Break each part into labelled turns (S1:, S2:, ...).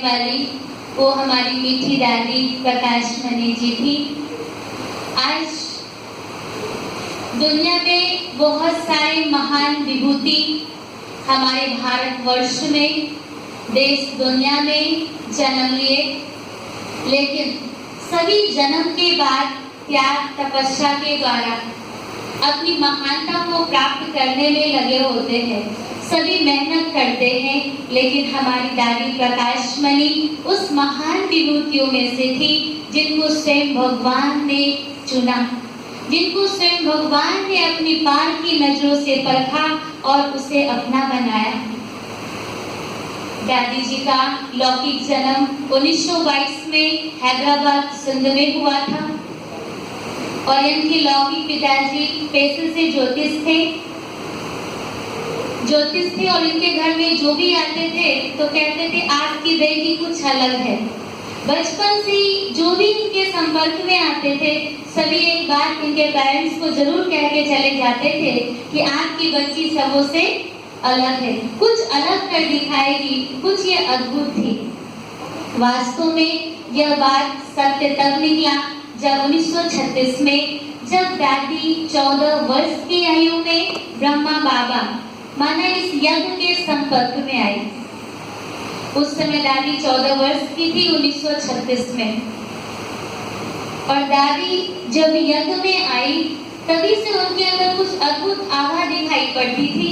S1: वाली वो हमारी मीठी दादी प्रकाशमणि जी थी। आज दुनिया में बहुत सारे महान विभूति हमारे भारतवर्ष में, देश दुनिया में जन्म लिए, लेकिन सभी जन्म के बाद त्याग तपस्या के द्वारा अपनी महानता को प्राप्त करने में लगे होते हैं। सभी मेहनत करते हैं, लेकिन हमारी दादी प्रकाशमणि उस महान विभूतियों में से थी जिनको स्वयं भगवान ने चुना, जिनको स्वयं भगवान ने अपनी पार की नजरों से परखा और उसे अपना बनाया। दादी जी का लौकिक जन्म 1922 में हैदराबाद सिंध में हुआ था और इनके लौकिक पिताजी पेशे से ज्योतिष थे और इनके घर में जो भी आते थे तो कहते थे आपकी बेटी कुछ अलग है। बचपन से जो भी इनके संपर्क में आते थे सभी एक बात इनके पेरेंट्स को जरूर कह के चले जाते थे कि आपकी बच्ची सबों से अलग है, कुछ अलग कर दिखाएगी, कुछ ये अद्भुत थी। वास्तव में यह बात सत्य तब निकला जब 1936 में जब दादी 14 वर्ष की आयु में ब्रह्मा बाबा माना इस यज्ञ के संपर्क में आई। उस समय दादी 14 वर्ष की थी 1936 में, और दादी जब यज्ञ में आई तभी से उनके अंदर कुछ अद्भुत आभा दिखाई पड़ती थी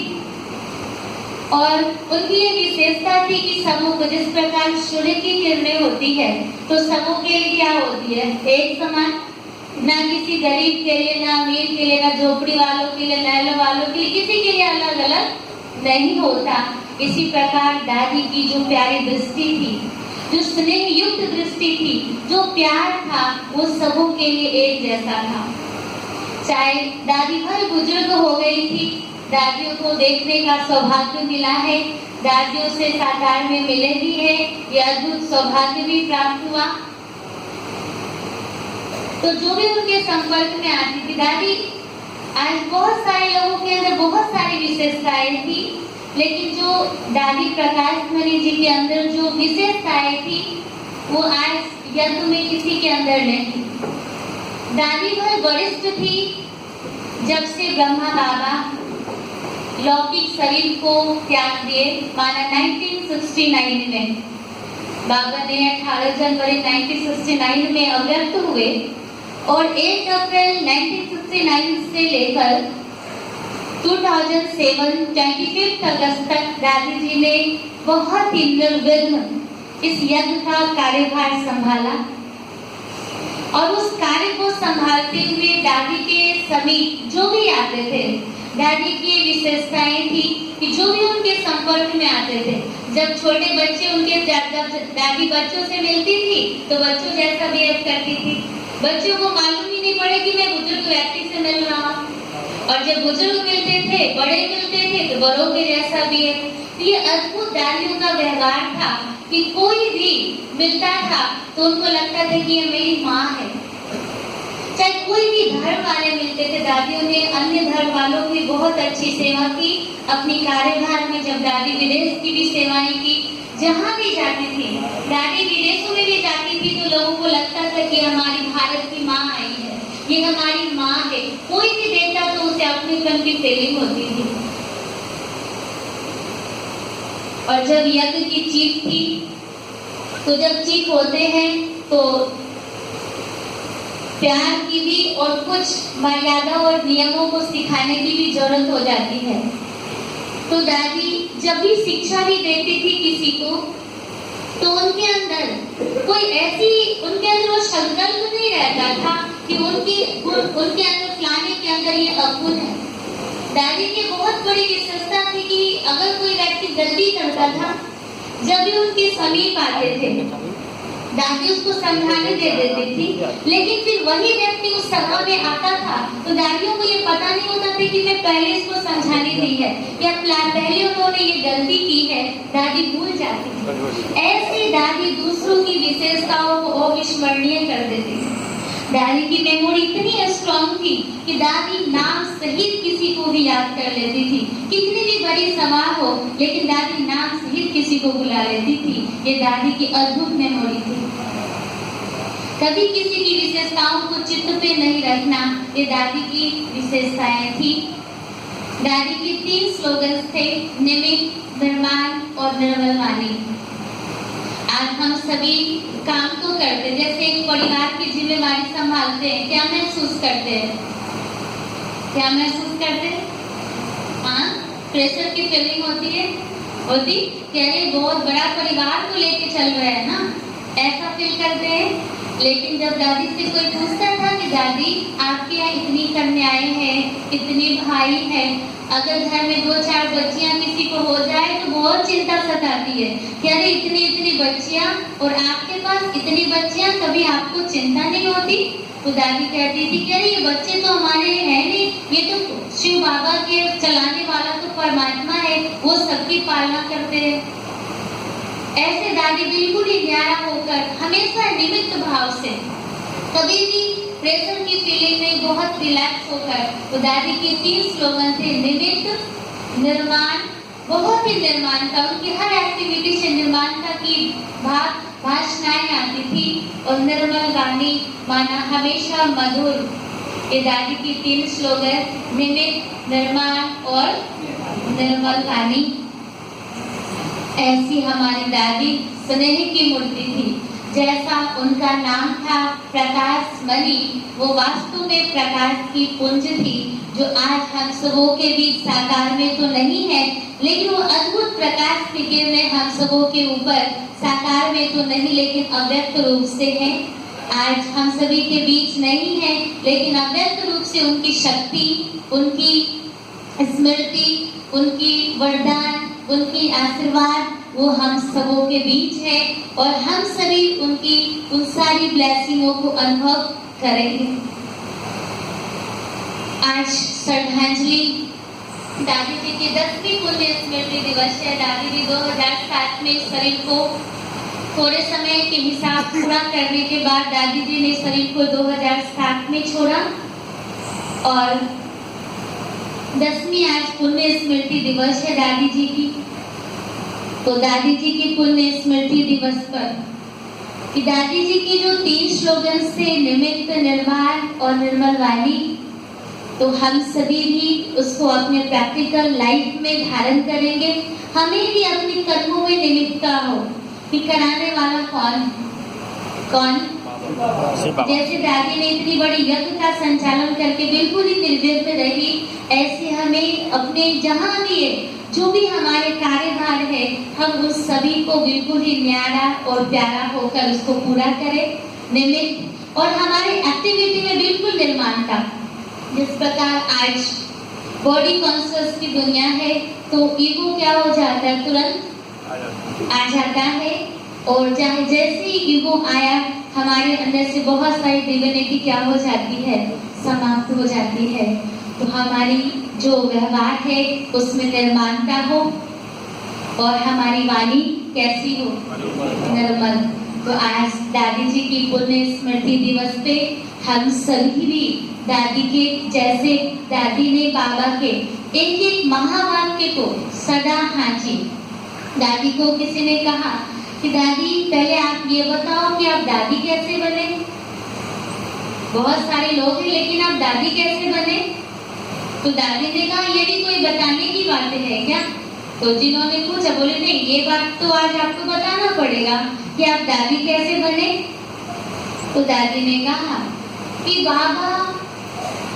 S1: और उनकी ये विशेषता थी कि समूह को जिस प्रकार सूर्य की किरणें होती है तो समूह के लिए क्या होती है, एक समान, ना किसी गरीब के लिए, ना अमीर के लिए, ना झोपड़ी वालों के लिए, नहलों वालों के लिए, किसी के लिए अलग अलग नहीं होता। इसी प्रकार दादी की जो प्यारी दृष्टि थी, जो स्नेह युक्त दृष्टि थी, जो प्यार था, वो सबों के लिए एक जैसा था। चाहे दादी भर बुजुर्ग हो गई थी, दादियों को देखने का सौभाग्य मिला है, दादियों से साकार में मिले भी है, ये अद्भुत सौभाग्य भी प्राप्त हुआ। तो जो भी उनके संपर्क में आती थी दादी, आज बहुत सारे लोगों के अंदर बहुत सारी विशेषताएं थी, लेकिन जो दादी प्रकाशमणि जी के अंदर जो विशेषताएं थी वो आज यज्ञ में किसी के अंदर नहीं। दादी बहुत वरिष्ठ थी जब से ब्रह्मा बाबा लौकिक शरीर को त्याग दिए, माना 1969 में बाबा ने 18 जनवरी 1969 में अव्यक्त हुए और 1 अप्रैल 1969 से लेकर 2007 25 अगस्त तक दादी जी ने बहुत ही निर्विघ्न इस यज्ञ का कार्यभार संभाला और उस कार्य को संभालते हुए दादी के समीप जो भी आते थे, दादी की विशेषताएं थी कि जो भी उनके संपर्क में आते थे, जब छोटे बच्चे उनके जब दादी बच्चों से मिलती थी तो बच्चों जैसा बिहेव करती थी। बच्चों को मालूम ही नहीं पड़े कि मैं बुजुर्ग व्यक्ति से मिल रहा हूँ, और जब बुजुर्ग मिलते थे, बड़े मिलते थे तो बड़ों के जैसा बिहेव। तो ये अद्भुत दादियों का व्यवहार था कि कोई भी मिलता था तो उनको लगता था कि ये मेरी माँ है। चाहे कोई भी धर्म वाले मिलते थे, दादियों ने अन्य धर्म वालों की बहुत अच्छी सेवा की अपनी कार्यभार में। जब दादी विदेश की भी सेवाएं की, जहाँ भी जाती थी, दादी विदेशों में भी जाती थी तो लोगों को लगता था कि हमारी भारत की माँ आई है, ये हमारी माँ है। कोई भी देखता तो उसे अपनेपन की फीलिंग होती थी। और जब यज्ञ की चीफ थी तो जब चीफ होते हैं तो प्यार की भी और कुछ मर्यादा और नियमों को सिखाने की भी जरूरत हो जाती है। तो दादी जब भी शिक्षा भी देती थी किसी को तो उनके अंदर कोई ऐसी, उनके अंदर वो संकल्प नहीं रहता था कि उनके अंदर फलाने के अंदर ये अवगुण है। दादी की बहुत बड़ी विशेषता थी कि अगर कोई व्यक्ति गलती करता था, जब भी उनके समीप आते थे दादी उसको समझाने दे देती थी, लेकिन फिर वही व्यक्ति उस सभा में आता था तो दादियों को ये पता नहीं होता था कि मैं पहले इसको समझाने दी है या पहले उन्होंने ये गलती की है, दादी भूल जाती थी। ऐसी दादी दूसरों की विशेषताओं को अविस्मरणीय कर देती थी। दादी की मेमोरी इतनी स्ट्रॉन्ग थी कि दादी नाम सहित किसी को भी याद कर लेती थी। कितनी भी बड़ी सभा हो, लेकिन दादी नाम सहित किसी को बुला लेती थी। ये दादी की अद्भुत मेमोरी थी। कभी किसी की विशेषताओं को चित्त पे नहीं रखना, ये दादी की विशेषताएं थी। दादी के 3 स्लोगन्स थे, निमित्त, निर्माण और निर्मल वाणी। आज हम सभी काम तो करते, जैसे एक परिवार की जिम्मेवारी संभालते हैं, क्या महसूस करते हैं? क्या महसूस करते हैं? हाँ, प्रेशर की फीलिंग होती है, होती कि अरे बहुत बड़ा परिवार को लेके चल रहे हैं ना, ऐसा फील करते हैं। लेकिन जब दादी से कोई पूछता था कि दादी आपके यहाँ इतनी कन्याएं हैं, इतने भाई हैं, अगर घर में 2-4 बच्चियां किसी को हो जाए तो बहुत चिंता सताती है कि अरे इतनी बच्चियां और आपके पास इतनी बच्चियां, कभी आपको चिंता नहीं होती? तो दादी कहती थी कि अरे ये बच्चे तो हमारे हैं नहीं, ये तो शिव बाबा के चलाने वाला तो परमात्मा है, वो सबकी पालना करते हैं। ऐसे दादी बिल्कुल ही न्यारा होकर, हमेशा निमित्त भाव से, कभी भी प्रेशर की फीलिंग में बहुत रिलैक्स होकर। तो दादी के 3 स्लोगन थे, निमित्त, निर्माण, बहुत ही निर्माणता, उनकी हर एक्टिविटी से निर्माणता की भाषणाएं आती थी, और निर्मल वाणी, माना हमेशा मधुर। ये दादी की 3 स्लोगन, निमित्त, निर्माण और निर्मल वाणी। ऐसी हमारी दादी स्नेह की मूर्ति थी। जैसा उनका नाम था प्रकाश मणि, वो वास्तव में प्रकाश की पुंज थी, जो आज हम सबों के बीच साकार में तो नहीं है, लेकिन वो अद्भुत प्रकाश की किरणें हम सबों के ऊपर साकार में तो नहीं, लेकिन अव्यक्त रूप से है। आज हम सभी के बीच नहीं है, लेकिन अव्यक्त रूप से उनकी शक्ति, उनकी स्मृति, उनकी वरदान, उनकी आशीर्वाद, वो हम सबों के बीच है, और हम सभी उनकी उन सारी ब्लेसिंगों को अनुभव करेंगे। आज श्रद्धांजलि दादी जी की 10वीं पुण्य स्मृति दिवस है। दादी जी 2007 में शरीर को थोड़े समय के हिसाब पूरा करने के बाद दादी जी ने शरीर को 2007 में छोड़ा, और 10वीं आज पुण्य स्मृति दिवस है दादी जी की। तो दादी जी की पुण्य स्मृति दिवस पर कि दादी जी की जो 3 स्लोगन थे, निमित्त, निर्माण और निर्मल वाणी, तो हम सभी भी उसको अपने प्रैक्टिकल लाइफ में धारण करेंगे। हमें भी अपने कर्मों में निमित्तता हो कि कराने वाला कौन? जैसे दादी ने इतनी बड़ी यज्ञ का संचालन करके बिल्कुल ही निर्विघ्न रही, ऐसे हमें अपने जहाँ भी है, जो भी हमारे कार्यभार है, हम उस सभी को बिल्कुल ही न्यारा और प्यारा होकर उसको पूरा करें, निमित्त, और हमारे एक्टिविटी में बिल्कुल निर्माणता। जिस प्रकार आज बॉडी कॉन्शियस की दुनिया है, तो ईगो क्या हो जाता है, तुरंत आ जाता है, और चाहे जैसे ही ईगो आया, हमारे अंदर से बहुत सारी डिविनिटी क्या हो जाती है, समाप्त हो जाती है। तो हमारी जो व्यवहार है उसमें निर्माणता हो, और हमारी वाणी कैसी हो, निर्मल। तो आज दादी जी की पुण्य स्मृति दिवस पे हम सभी भी दादी के, जैसे दादी ने बाबा के एक एक महावाक्य को सदा हाजी। दादी को किसी ने कहा कि दादी पहले आप ये बताओ कि आप दादी कैसे बने? बहुत सारे लोग हैं, लेकिन आप दादी कैसे बने? तो दादी ने कहा ये भी कोई बताने की बातें है क्या? तो जिन्होंने पूछा, बोले नहीं, ये बात तो आज आपको बताना पड़ेगा कि आप दादी कैसे बने। तो दादी ने कहा कि बाबा,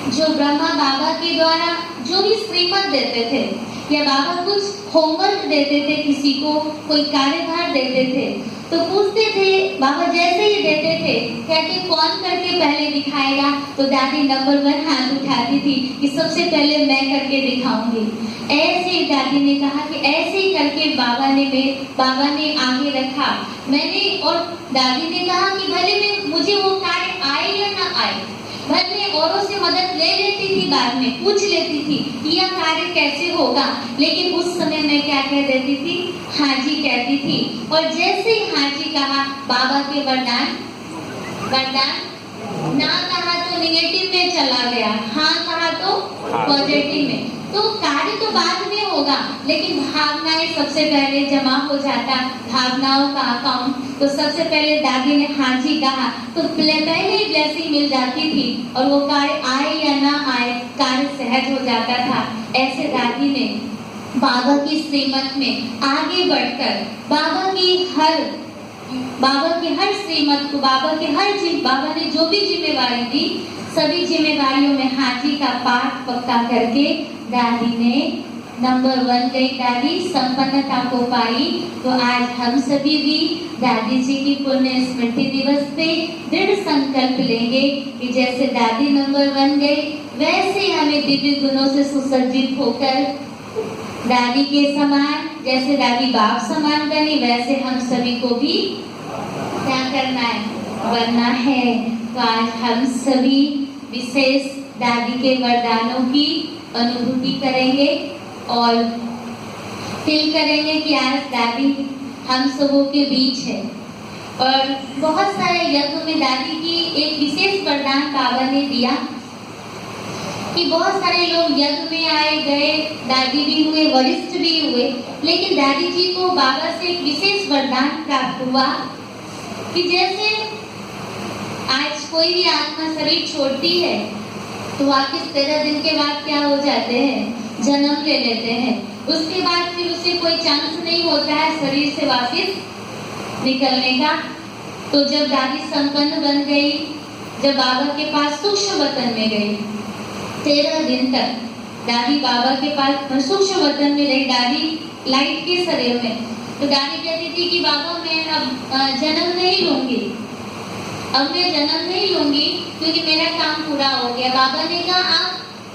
S1: जो ब्रह्मा बाबा के द्वारा जो भी श्रीमत देते थे, या बाबा कुछ होमवर्क देते थे, किसी को कोई कार्यभार देते थे, तो पूछते थे, बाबा जैसे ही देते थे, कहते कौन करके पहले दिखाएगा? तो दादी नंबर 1 हाथ उठाती थी कि सबसे पहले मैं करके दिखाऊंगी। ऐसे ही दादी ने कहा कि ऐसे ही करके बाबा ने आगे रखा। मैंने, और दादी ने कहा कि भले मुझे वो कार्य आए या ना आए, भले औरों से मदद ले लेती थी, बाद में पूछ लेती थी कि यह कार्य कैसे होगा, लेकिन उस समय मैं क्या कह देती थी, हाँ जी कहती थी। और जैसे ही हाँ जी कहा, बाबा के वरदान ना कहा तो निगेटिव में चला गया, हाँ कहा तो पॉजिटिव में। तो कार्य तो बाद में होगा, लेकिन भावनाएं सबसे पहले जमा हो जाता, भावनाओं का अकाउंट। तो सबसे पहले दादी ने हाँ जी कहा तो पहले ही ब्लेसिंग मिल जाती थी, और वो कार्य आए या ना आए कार्य सहज हो जाता था। ऐसे दादी ने बाबा की श्रीमत में आगे बढ़कर बाबा की हर श्रीमत को, बाबा ने जो भी जिम्मेवारी दी, सभी जिम्मेवारियों में हाजी का पाठ पक्का करके दादी ने नंबर 1 गई दादी, संपन्नता को पाई। तो आज हम सभी भी दादी जी की पुण्य स्मृति दिवस पे दृढ़ संकल्प लेंगे कि जैसे दादी नंबर 1 गई, वैसे हमें दिव्य गुणों से सुसज्जित होकर दादी के समान, जैसे दादी बाप समान बनी, वैसे हम सभी को भी क्या करना है, बनना है। तो आज हम सभी विशेष दादी के वरदानों की अनुभूति करेंगे और फील करेंगे कि आज दादी हम सबों के बीच है। और बहुत सारे यज्ञ में दादी की एक विशेष वरदान बाबा ने दिया कि बहुत सारे लोग यज्ञ में आए गए, दादी भी हुए, वरिष्ठ भी हुए, लेकिन दादी जी को बाबा से एक विशेष वरदान प्राप्त हुआ कि जैसे आज कोई भी आत्मा शरीर छोड़ती है तो वापस 13 दिन के बाद क्या हो जाते हैं, जन्म ले लेते हैं। उसके बाद फिर उसे कोई चांस नहीं होता है शरीर से वापस निकलने का। तो जब दादी संपन्न बन गई, जब बाबा के पास सूक्ष्म वतन में गई, 13 दिन तक दादी बाबा के पास सूक्ष्म वतन में रही, दादी लाइट के शरीर में। तो दादी कहती थी कि बाबा मैं अब जन्म नहीं लूंगी, अब मैं जन्म नहीं लूंगी क्योंकि मेरा काम पूरा हो गया। बाबा ने कहा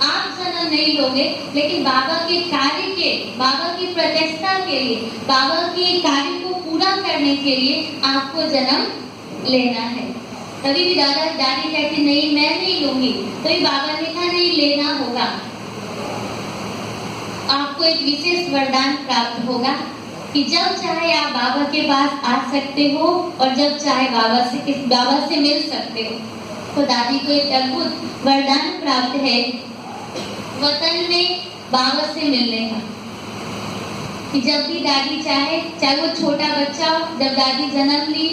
S1: आप जन्म नहीं लोगे, लेकिन बाबा के कार्य के, बाबा की प्रतिष्ठा के लिए, बाबा के कार्य को पूरा करने के लिए आपको जन्म लेना है। तभी भी दादी कहती नहीं मैं नहीं लूंगी, तो बाबा ने कहा नहीं लेना होगा, आपको एक विशेष वरदान प्राप्त होगा कि जब चाहे आप बाबा के पास आ सकते हो और जब चाहे बाबा से मिल सकते हो। तो दादी को एक अद्भुत वरदान प्राप्त है वतन में बाबा से मिलने का, कि जब भी दादी चाहे वो छोटा बच्चा हो, जब दादी जन्म ली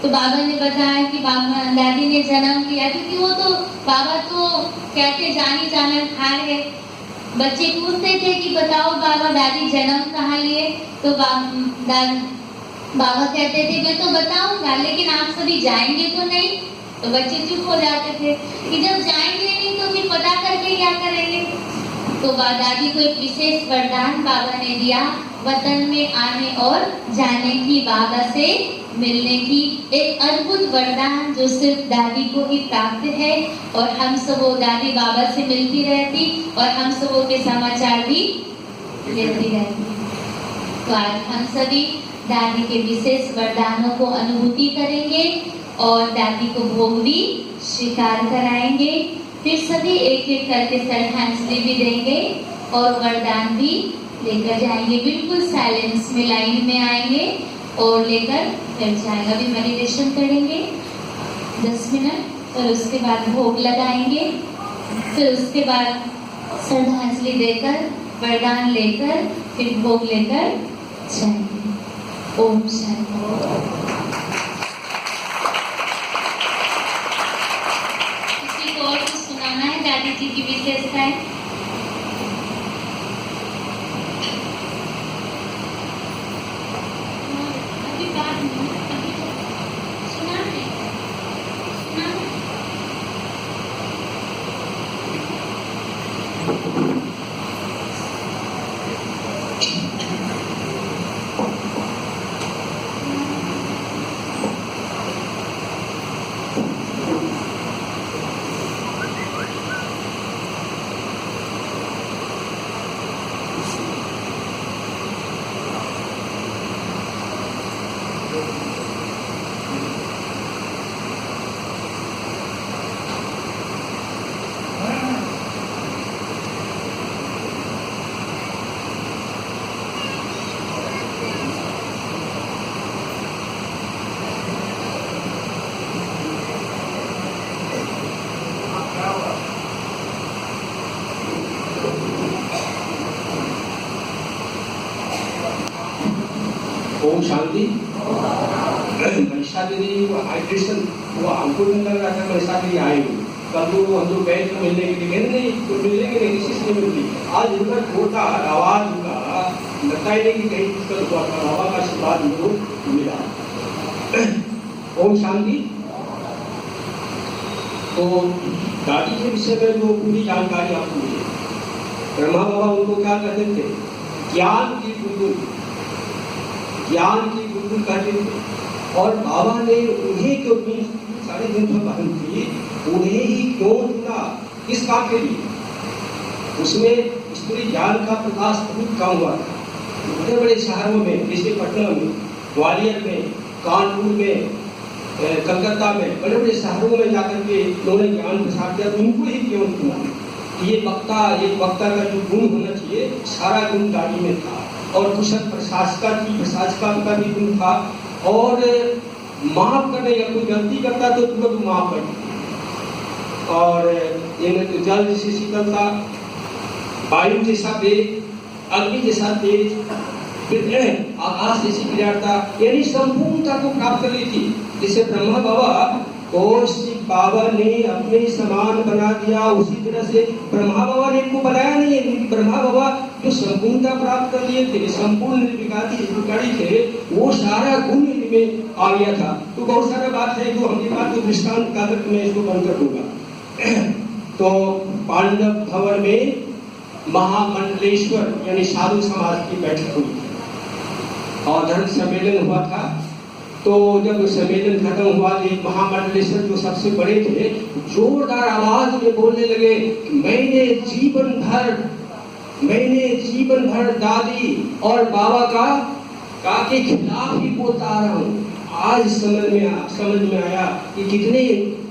S1: तो बाबा ने बताया कि दादी ने जन्म लिया, क्योंकि वो तो बाबा तो कहते जानी जाना हार है। बच्चे पूछते थे कि बताओ बाबा दादी जन्म कहाँ लिए, तो बाबा कहते थे मैं तो बताऊंगा लेकिन आप सभी जाएंगे तो नहीं। तो बच्चे चुप हो जाते थे कि जब जाएंगे नहीं तो फिर पता करके क्या करेंगे। तो दादी को एक विशेष वरदान बाबा ने दिया, वतन में आने और जाने की, बाबा से मिलने की, एक अद्भुत वरदान जो सिर्फ दादी को ही प्राप्त है। और हम सब दादी बाबा से मिलती रहती और हम सबों के समाचार भी लेती रहती। तो आज हम सभी दादी के विशेष वरदानों को अनुभूति करेंगे और दादी को भोग भी स्वीकार कराएंगे। फिर सभी एक एक करके श्रद्धांजलि भी देंगे और वरदान भी लेकर जाएंगे। बिल्कुल साइलेंस में लाइन में आएंगे और लेकर फिर जाएंगे। अभी मेडिटेशन करेंगे 10 मिनट और उसके बाद भोग लगाएंगे। फिर उसके बाद श्रद्धांजलि देकर वरदान लेकर फिर भोग लेकर जाएंगे। ओम शांति। किसी को और कुछ सुनाना है दादी जी की विशेषताएं? अभी बात नहीं, अभी सुना है, सुना है।
S2: शांति। मनीषा दीदी वो हाइड्रेशन वो हमको भी लग रहा था मनीषा दीदी आएगी कल, तो हम लोग गए थे मिलने के लिए, नहीं तो मिलेंगे नहीं, किसी से नहीं मिलती। आज उनका छोटा आवाज का लगता ही नहीं कि कहीं दिक्कत हुआ था, बाबा का आशीर्वाद उनको मिला। ओम शांति। तो दादी के विषय में जो पूरी जानकारी आपको मिली, ब्रह्मा बाबा उनको क्या कहते थे? ज्ञान की बुलबुल, ज्ञान की बुलबुल कहते थे। और बाबा ने उन्हें क्यों सारी दिन बहन थी, उन्हें ही क्यों चुना? किस काम के लिए? उसमें स्त्री ज्ञान का प्रकाश बहुत कम हुआ था। बड़े बड़े शहरों में जैसे पटना में, ग्वालियर में, कानपुर में, कलकत्ता में, बड़े बड़े शहरों में जाकर के उन्होंने ज्ञान प्रसार किया, तो उनको ही क्यों चुना? ये वक्ता का जो गुण होना चाहिए सारा गुण दादी में था। और कुशल प्रशासका का भी गुण था। और माफ करने या कोई गलती करता तो तुरंत माफ कर देती। और इनमें तो जल जैसी शीतलता, वायु जैसा वेग, अग्नि जैसा तेज, फिर आकाश जैसी क्रियाता, यानी संपूर्णता को प्राप्त कर ली थी। जिसे ब्रह्मा बाबा को शिव बाबा ने अपने समान बना दिया, उसी तरह से ब्रह्मा बाबा ने इनको बनाया नहीं है। ब्रह्मा बाबा जो संपूर्णता प्राप्त कर लिए थे, संपूर्ण निर्विकारी थे, वो सारा गुण में आ गया था। तो बहुत सारा बात है जो हमने बात, तो दृष्टांत का तक मैं इसको बंद कर दूंगा। तो पांडव भवन में महामंडलेश्वर यानी साधु समाज की बैठक हुई थी और धर्म सम्मेलन हुआ था। तो जब सम्मेलन खत्म हुआ तो एक महामंडलेश्वर जो सबसे बड़े थे, जोरदार आवाज में बोलने लगे, मैंने जीवन भर दादी और बाबा का के खिलाफ ही बोलता आ रहा हूँ। आज समझ में आया कि कितने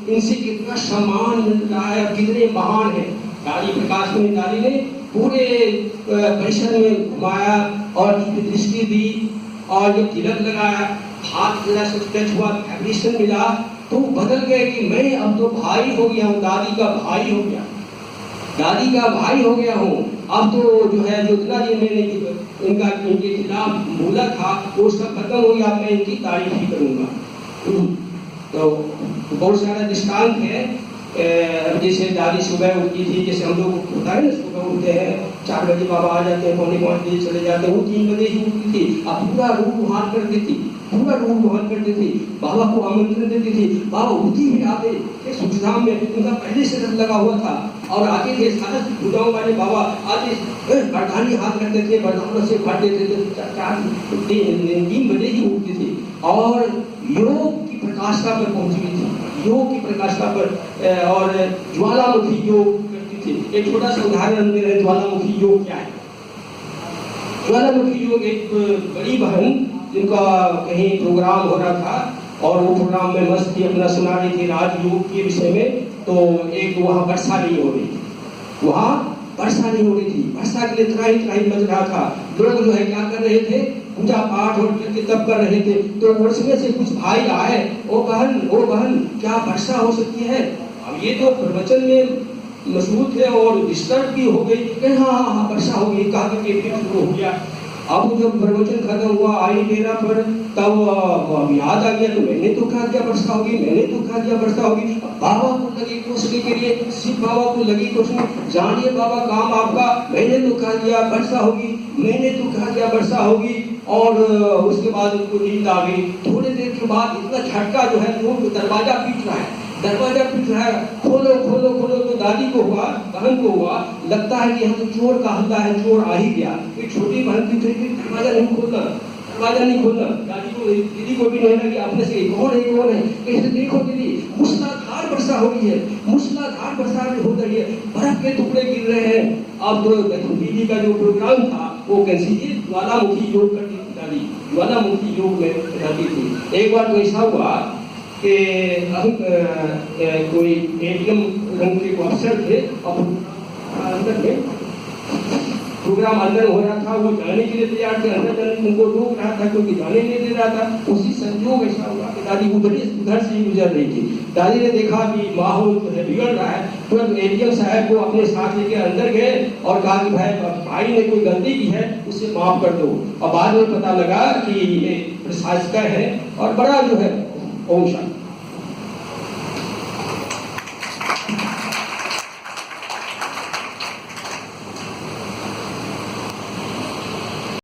S2: इनसे कितना सम्मान मिल रहा है, कितने महान है। दादी प्रकाश में दादी ने पूरे परिसर में घुमाया और दृष्टि दी और जो तिलक लगाया, हाथ जरा से टच हुआ, वाइब्रेशन मिला, तो बदल गए कि मैं अब तो भाई हो गया हूँ, दादी का भाई हो गया हूँ। अब तो जो है जो इतना दिन मैंने इनके खिलाफ बोला था वो सब खत्म हो गया, मैं इनकी तारीफ ही करूंगा। तो बहुत सारा दृष्टांत है। जैसे दादी सुबह उठती थी, जैसे हम लोग होता है ना, सुबह उठते हैं 4 बजे, बाबा आ जाते हैं, 4:45 बजे चले जाते हैं, वो 3 बजे ही उठती थी। अब पूरा रूप वहां करती थी, बाबा को आमंत्रण देती थी। बाबा उठती ही आते सुखधाम में, उनका पहले से रथ लगा हुआ था और आते थे सारा पूजाओं वाले बाबा आते, बरदानी हाथ रखते थे, बरदानों से भर देते थे। 3 बजे ही उठती थी और योग की प्रकाशता पर पहुंच गई थी, योग की प्रकाशता पर, और ज्वालामुखी योग करती थी। एक छोटा सा उदाहरण दे रहे, ज्वालामुखी योग क्या है? ज्वालामुखी योग एक बड़ी बहन जिनका कहीं प्रोग्राम हो रहा था और वो प्रोग्राम में मस्त थी, अपना सुना रही थी राजयोग के विषय में। तो एक वहाँ वर्षा नहीं हो रही थी, वर्षा के लिए त्राही मच रहा था। लोग जो है क्या कर रहे थे, पूजा पाठ और तब कर रहे थे। तो उसमें से कुछ भाई आए, ओ बहन क्या वर्षा हो सकती है? अब ये तो प्रवचन में मशहूर थे और डिस्टर्ब भी हो गई, हाँ वर्षा हो गई, कहा कि शुरू हो गया। अब जब प्रवचन खत्म हुआ आई डेरा पर, तब याद आ गया, तो मैंने तो कहा दिया वर्षा होगी, बाबा को लगी कोसने के लिए, शिव बाबा को लगी कोसने, जानिए बाबा काम आपका, मैंने तो कहा दिया वर्षा होगी। और उसके बाद उनको नींद आ गई। थोड़ी देर के बाद इतना झटका जो है, वो दरवाजा पीट रहा है, खोलो। तो दादी को हुआ, बहन को हुआ, लगता है कि यहाँ तो चोर का हल्ला है, चोर आ ही गया। एक छोटी बहन थी, दरवाजा नहीं खोलना। दीदी को भी नहीं लगी, अपने से कौन है, कैसे देखो दीदी, मूसलाधार वर्षा हो रही है, हो रही है, बर्फ के टुकड़े गिर रहे हैं। अब तो दीदी का जो प्रोग्राम था वो कैसी ज्वालामुखी योग करती थी, दादी ज्वालामुखी योग में रहती थी। एक बार तो ऐसा हुआ कि कोई एटीएम रंग के अफसर थे और अंदर में प्रोग्राम अंदर हो रहा था, वो जाने के लिए तैयार थे, अंदर जाने उनको रोक रहा था क्योंकि जाने नहीं दे रहा था। उसी संजोग ऐसा हुआ कि दादी उधर से ही गुजर रही थी। दादी ने देखा कि माहौल जो है बिगड़ रहा है, तुरंत एटीएम साहब को अपने साथ लेके अंदर गए और कहा कि भाई ने कोई गलती की है, उसे माफ कर दो। और बाद में पता लगा कि प्रशासक है और बड़ा जो है ओम शांति।